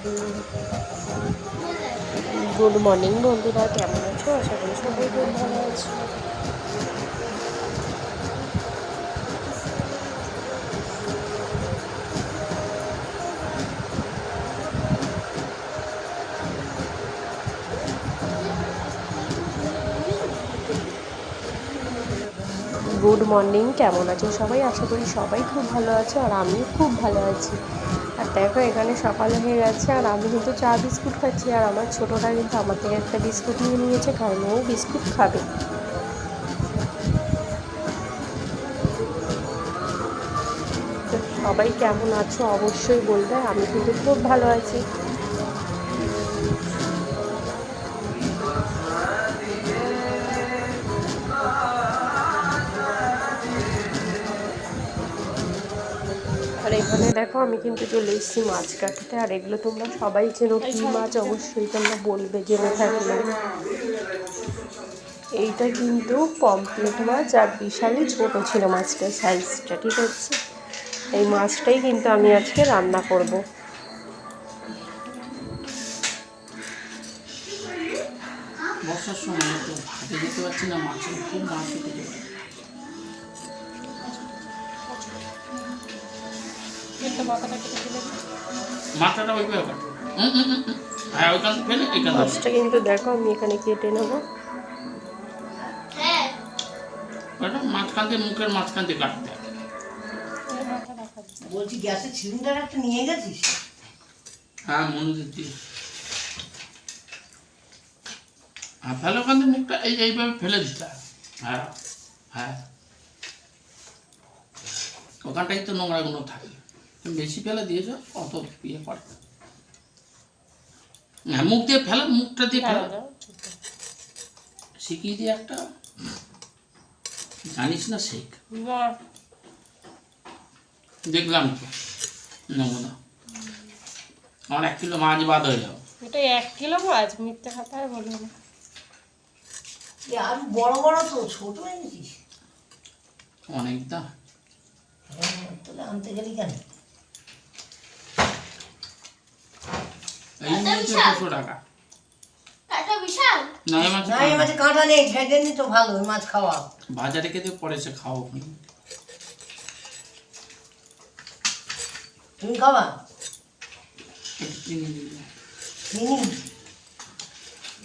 Good morning বন্ধুরা, কেমন আছো? আশা করি সবাই খুব ভালো আছো। গুড মর্নিং, কেমন আছো সবাই? আশা করি সবাই খুব ভালো আছে, আর আমিও খুব ভালো আছি। আর দেখো, এখানে সকাল হয়ে গেছে আর আমি কিন্তু চা বিস্কুট খাচ্ছি, আর আমার ছোটোটা কিন্তু আমার থেকে একটা বিস্কুট নিয়ে নিয়েছে, কারণ ও বিস্কুট খাবে। তো সবাই কেমন আছো অবশ্যই বলবে, আমি কিন্তু খুব ভালো আছি। আর এখানে দেখো, আমি কিন্তু চলে এসেছি মাছ কাটতে, আর এগুলো তোমরা সবাই চেনো, কী মাছ অবশ্যই তোমরা বলবে জেনে থাকলে। এইটা কিন্তু পমফ্রেট মাছ, আর বিশালই ছোট ছিল মাছটার সাইজটা, ঠিক আছে? এই মাছটাই কিন্তু আমি আজকে রান্না করব। বর্ষার সময় তো হাটে যেতে পারছি না, মাছের খুব মাছ উঠেছে। মাথাটা ওইভাবে কাটো, হ্যাঁ ওইখান ফেলে এখানে। মাছটা কিন্তু দেখো আমি এখানে কেটে নেবো। মাঝখান দিয়ে মুখের মাঝখান দিয়ে কাটতে হবে। বলছি গ্যাসের সিলিন্ডার একটা নিয়ে গেছিস? হ্যাঁ মনে দিচ্ছি। হ্যাঁ ফেলে ওখান দিয়ে মুখটা এইভাবে ফেলে দিতে হবে। হ্যাঁ হ্যাঁ, ওখানটাই তো নোংরাগুলো থাকে, তুমি বেশি ফেলে দিয়েছ, অত ইয়ে করে। হ্যাঁ মুখ দিয়ে ফেলো, মুখটা দিয়ে ফেলো, শিখিয়ে দিয়ে একটা, জানিস না শেখ। দেখলাম তো নমুনা, আমার 1 কিলো মাছ বাদ হয়ে যাবে। এটা 1 কিলো মাছ, মিথ্যে কথা আর বলবো না। আর বড় বড় তো, ছোট এনেছিস? অনেক দাম, তাহলে আনতে গেলি কেন? এই নিয়েছে 200 টাকা। না এই মাছ না, এই মাছে কাঁটা নেই, ভেজে নি তো ভালো, এই মাছ খাওয়া। ভাজা রেখে দিয়ে পরে সে খাও। তুমি খাবা? চিনি দিলে। চিনি?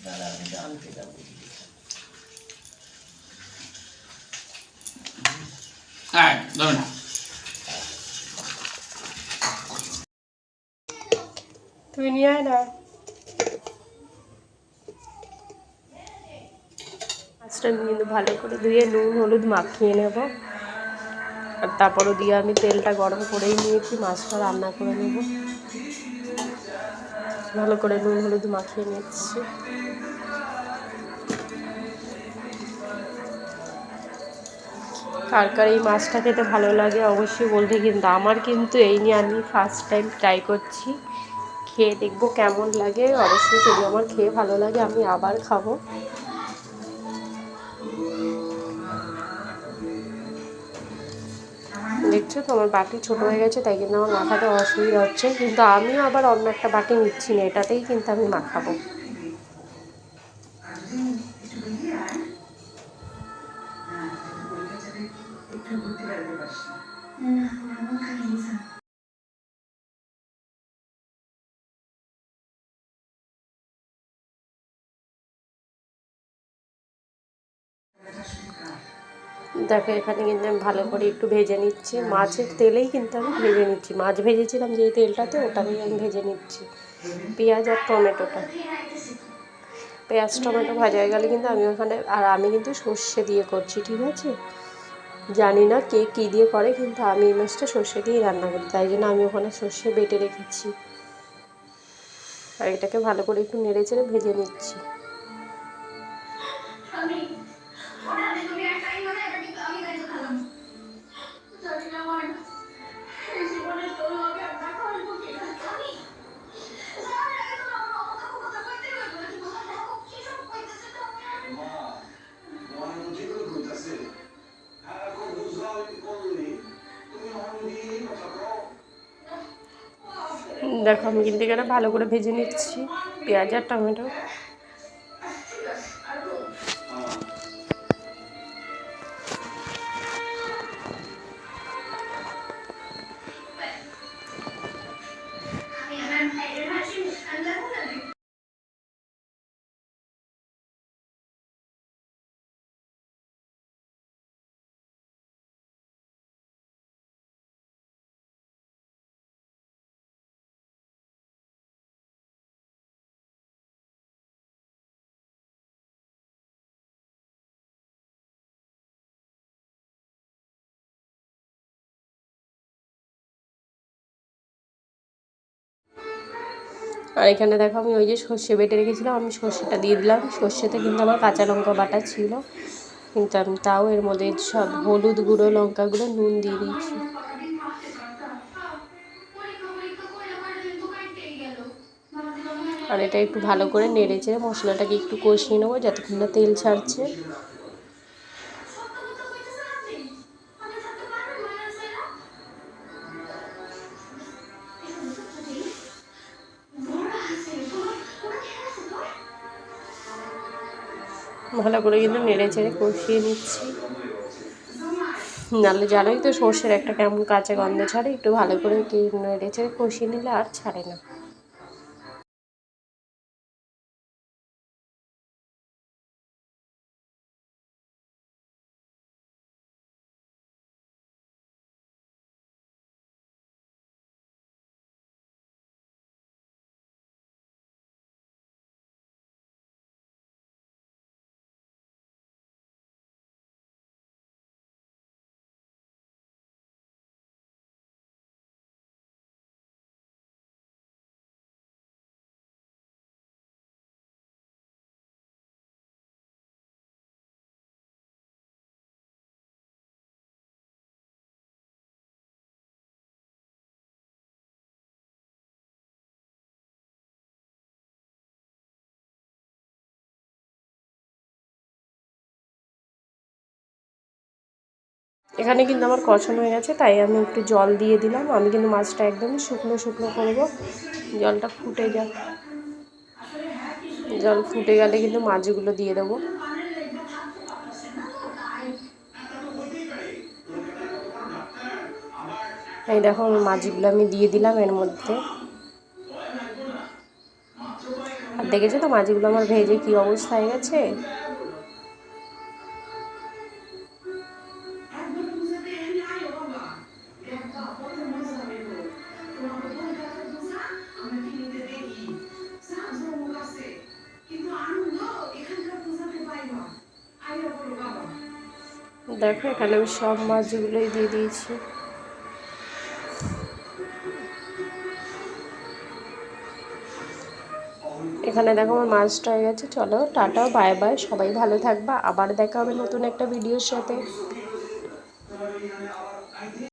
দাদা আনতে যাবো। হ্যাঁ ধরো না, তুই নিয়ে আয় না। মাছটা আমি কিন্তু ভালো করে ধুয়ে নুন হলুদ মাখিয়ে নেব, আর তারপরও দিয়ে আমি তেলটা গরম করেই নিয়েছি, মাছটা রান্না করে নেব। ভালো করে নুন হলুদ মাখিয়ে নিচ্ছি। কার কার এই মাছটা খেতে ভালো লাগে অবশ্যই বলবে, কিন্তু আমার কিন্তু এই নিয়ে আমি ফার্স্ট টাইম ট্রাই করছি, খেয়ে দেখবো কেমন লাগে। অবশ্যই যদি আমার খেয়ে ভালো লাগে আমি আবার খাবো। দেখছো তো আমার বাটি ছোট হয়ে গেছে, তাই কিন্তু আমার মাখাতে অসুবিধা হচ্ছে, কিন্তু আমিও আবার অন্য একটা বাটি নিচ্ছি না, এটাতেই কিন্তু আমি মাখাবো। দেখো এখানে কিন্তু আমি ভালো করে একটু ভেজে নিচ্ছি, মাছের তেলেই কিন্তু আমি ভেজে নিচ্ছি, মাছ ভেজেছিলাম যেই তেলটাতে, ওটাতেই আমি ভেজে নিচ্ছি পেঁয়াজ আর টমেটোটা। পেঁয়াজ টমেটো ভাজা হয়ে গেলে কিন্তু আমি ওখানে, আর আমি কিন্তু সর্ষে দিয়ে করছি, ঠিক আছে? জানি না কে কী দিয়ে করে, কিন্তু আমি এই মাছটা সর্ষে দিয়েই রান্না করি, তাই জন্য আমি ওখানে সর্ষে বেটে রেখেছি। আর এটাকে ভালো করে একটু নেড়ে চেড়ে ভেজে নিচ্ছি। দেখো আমি কিন্তু এখানে ভালো করে ভেজে নিচ্ছি পেঁয়াজ আর টমেটো। আর এখানে দেখো আমি ওই যে সর্ষে বেটে রেখেছিলাম, আমি সর্ষেটা দিয়ে দিলাম। সর্ষেতে কিন্তু আমার কাঁচা লঙ্কা বাটা ছিল, কিন্তু আমি তাও এর মধ্যে সব হলুদ গুঁড়ো, লঙ্কা গুঁড়ো, নুন দিয়ে দিয়েছি। আর এটা একটু ভালো করে নেড়ে চেড়ে মশলাটাকে একটু কষিয়ে নেবো যতক্ষণ না তেল ছাড়ছে। ভালো করে কিন্তু নেড়ে চেড়ে কষিয়ে নিচ্ছি, নাহলে জানোই তো সর্ষের একটা কেমন কাঁচা গন্ধ ছাড়ে। একটু ভালো করে নেড়ে চেড়ে কষিয়ে নিলে আর ছাড়ে না। এখানে কিন্তু আমার কষানো হয়ে গেছে, তাই আমি একটু জল দিয়ে দিলাম। আমি কিন্তু মাছটা একদমই শুকনো শুকনো করবো, জলটা ফুটে যাক। জল ফুটে গেলে কিন্তু মাছগুলো দিয়ে দেবো। এই দেখো মাছগুলো আমি দিয়ে দিলাম এর মধ্যে। আর দেখেছো তো মাছগুলো আমার ভেজে কি অবস্থা হয়ে গেছে। দেখো এখানে আমি সব মাছগুলোই দিয়ে দিয়েছি। এখানে দেখো আমার মাছটা হয়ে গেছে। চলো টাটা, বাই বাই, সবাই ভালো থাকবা। আবার দেখা হবে নতুন একটা ভিডিওর সাথে।